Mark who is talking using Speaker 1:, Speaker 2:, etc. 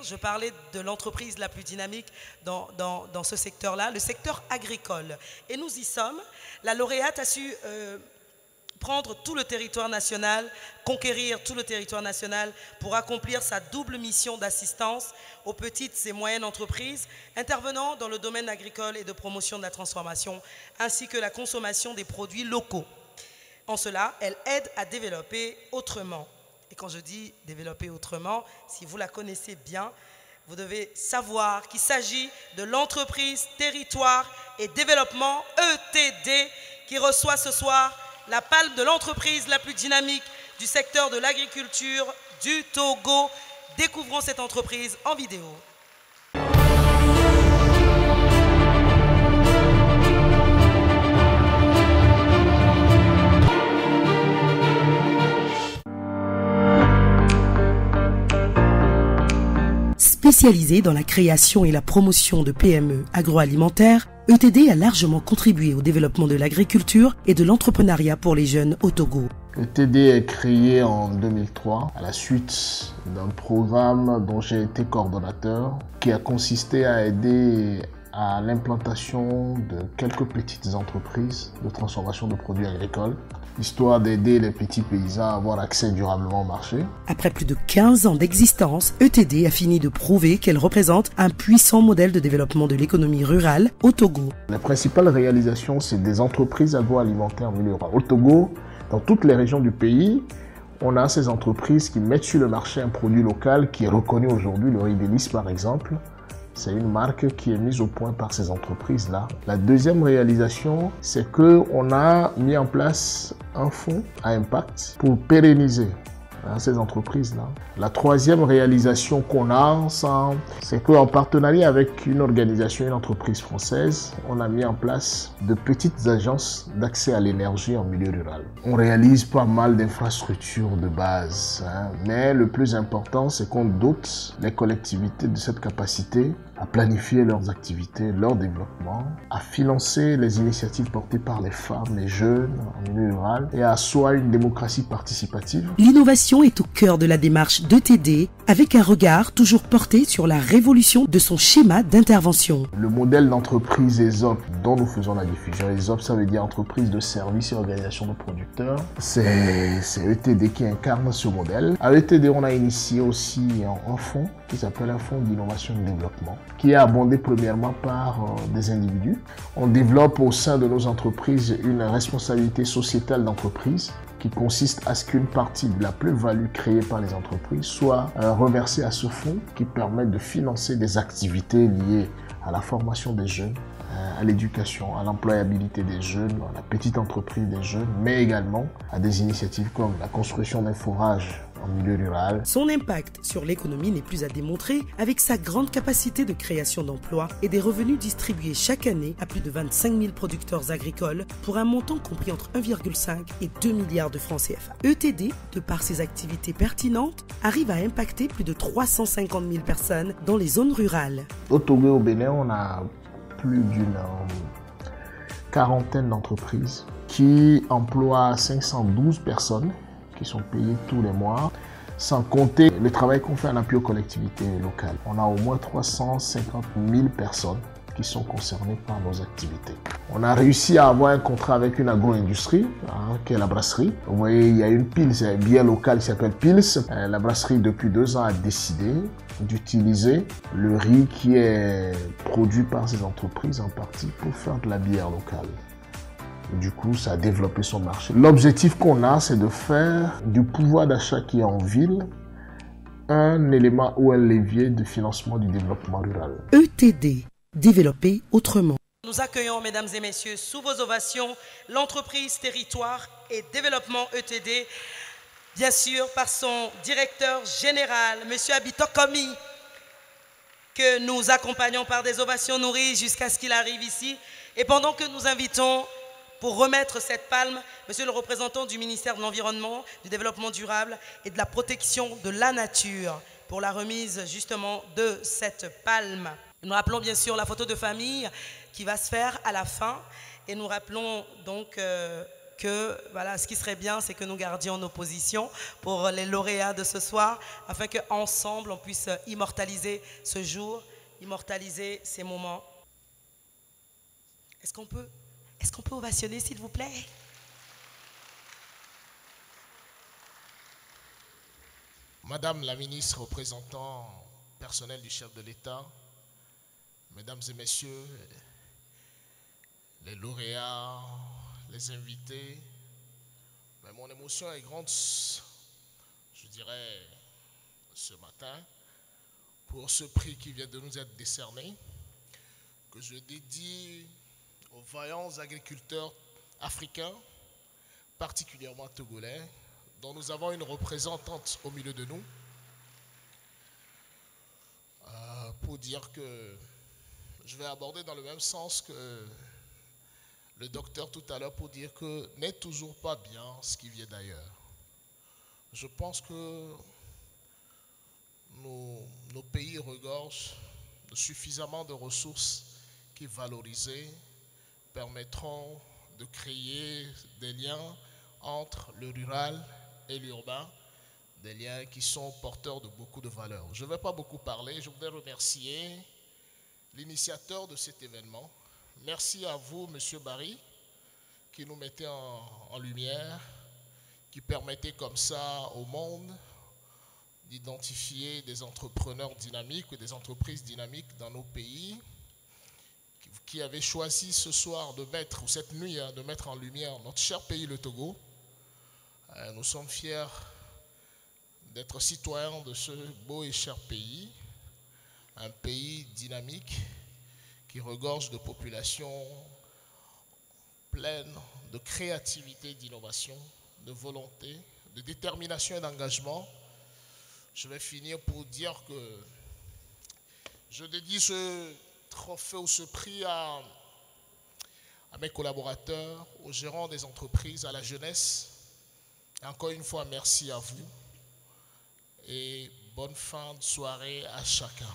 Speaker 1: je parlais de l'entreprise la plus dynamique dans ce secteur-là, le secteur agricole. Et nous y sommes. La lauréate a su prendre tout le territoire national, conquérir tout le territoire national pour accomplir sa double mission d'assistance aux petites et moyennes entreprises intervenant dans le domaine agricole et de promotion de la transformation, ainsi que la consommation des produits locaux. En cela, elle aide à développer autrement. Et quand je dis développer autrement, si vous la connaissez bien, vous devez savoir qu'il s'agit de l'entreprise Territoire et Développement ETD qui reçoit ce soir la palme de l'entreprise la plus dynamique du secteur de l'agriculture du Togo. Découvrons cette entreprise en vidéo. Spécialisée dans la création et la promotion de PME agroalimentaires, ETD a largement contribué au développement de l'agriculture et de l'entrepreneuriat pour les jeunes au Togo.
Speaker 2: ETD est créé en 2003 à la suite d'un programme dont j'ai été coordonnateur qui a consisté à aider à l'implantation de quelques petites entreprises de transformation de produits agricoles, histoire d'aider les petits paysans à avoir accès durablement au marché.
Speaker 1: Après plus de 15 ans d'existence, ETD a fini de prouver qu'elle représente un puissant modèle de développement de l'économie rurale au Togo.
Speaker 2: Les principales réalisations, c'est des entreprises agroalimentaires en milieu rural. Au Togo, dans toutes les régions du pays, on a ces entreprises qui mettent sur le marché un produit local qui est reconnu aujourd'hui, le riz d'Hélice par exemple. C'est une marque qui est mise au point par ces entreprises-là. La deuxième réalisation, c'est qu'on a mis en place un fonds à impact pour pérenniser ces entreprises-là. La troisième réalisation qu'on a ensemble, c'est qu'en partenariat avec une organisation, une entreprise française, on a mis en place de petites agences d'accès à l'énergie en milieu rural. On réalise pas mal d'infrastructures de base, mais le plus important, c'est qu'on dote les collectivités de cette capacité à planifier leurs activités, leur développement, à financer les initiatives portées par les femmes, les jeunes en milieu rural et à asseoir une démocratie participative.
Speaker 1: L'innovation est au cœur de la démarche d'ETD avec un regard toujours porté sur la révolution de son schéma d'intervention.
Speaker 2: Le modèle d'entreprise ESOP dont nous faisons la diffusion, ESOP ça veut dire entreprise de services et organisation de producteurs, c'est ETD qui incarne ce modèle. À ETD on a initié aussi un fonds qui s'appelle un fonds d'innovation et de développement, qui est abondé premièrement par des individus. On développe au sein de nos entreprises une responsabilité sociétale d'entreprise qui consiste à ce qu'une partie de la plus-value créée par les entreprises soit reversée à ce fonds qui permet de financer des activités liées à la formation des jeunes, à l'éducation, à l'employabilité des jeunes, à la petite entreprise des jeunes, mais également à des initiatives comme la construction d'un forage en milieu rural.
Speaker 1: Son impact sur l'économie n'est plus à démontrer avec sa grande capacité de création d'emplois et des revenus distribués chaque année à plus de 25 000 producteurs agricoles pour un montant compris entre 1,5 et 2 milliards de francs CFA. ETD, de par ses activités pertinentes, arrive à impacter plus de 350 000 personnes dans les zones rurales.
Speaker 2: Au Togo et au Bénin, on a plus d'une quarantaine d'entreprises qui emploient 512 personnes qui sont payées tous les mois, sans compter le travail qu'on fait en appui aux collectivités locales. On a au moins 350 000 personnes qui sont concernées par nos activités. On a réussi à avoir un contrat avec une agro-industrie, qui est la brasserie. Vous voyez, il y a une pile, c'est un bière local qui s'appelle Pils. La brasserie, depuis 2 ans, a décidé d'utiliser le riz qui est produit par ces entreprises en partie pour faire de la bière locale. Du coup, ça a développé son marché. L'objectif qu'on a, c'est de faire du pouvoir d'achat qui est en ville un élément ou un levier de financement du développement rural.
Speaker 1: ETD, développer autrement. Nous accueillons, mesdames et messieurs, sous vos ovations, l'entreprise Territoire et Développement ETD, bien sûr par son directeur général, M. Abitokomi, que nous accompagnons par des ovations nourries jusqu'à ce qu'il arrive ici. Et pendant que nous invitons pour remettre cette palme, monsieur le représentant du ministère de l'Environnement, du Développement durable et de la protection de la nature, pour la remise justement de cette palme. Nous rappelons bien sûr la photo de famille qui va se faire à la fin et nous rappelons donc que voilà, ce qui serait bien, c'est que nous gardions nos positions pour les lauréats de ce soir, afin qu'ensemble, on puisse immortaliser ce jour, immortaliser ces moments. Est-ce qu'on peut ovationner, s'il vous plaît?
Speaker 2: Madame la ministre représentant personnel du chef de l'État, Mesdames et Messieurs, les lauréats, les invités, mais mon émotion est grande, je dirais, ce matin, pour ce prix qui vient de nous être décerné, que je dédie aux vaillants agriculteurs africains, particulièrement togolais, dont nous avons une représentante au milieu de nous, pour dire que je vais aborder dans le même sens que le docteur tout à l'heure, pour dire que n'est toujours pas bien ce qui vient d'ailleurs. Je pense que nos pays regorgent de suffisamment de ressources qui, valorisées, permettront de créer des liens entre le rural et l'urbain, des liens qui sont porteurs de beaucoup de valeurs. Je ne vais pas beaucoup parler, je voudrais remercier l'initiateur de cet événement. Merci à vous, Monsieur Barry, qui nous mettez en lumière, qui permettez comme ça au monde d'identifier des entrepreneurs dynamiques ou des entreprises dynamiques dans nos pays, qui avaient choisi ce soir de mettre, ou cette nuit, de mettre en lumière notre cher pays, le Togo. Nous sommes fiers d'être citoyens de ce beau et cher pays, un pays dynamique qui regorge de populations pleines de créativité, d'innovation, de volonté, de détermination et d'engagement. Je vais finir pour dire que je dédie ce trophée ou ce prix à mes collaborateurs, aux gérants des entreprises, à la jeunesse. Et encore une fois, merci à vous et bonne fin de soirée à chacun.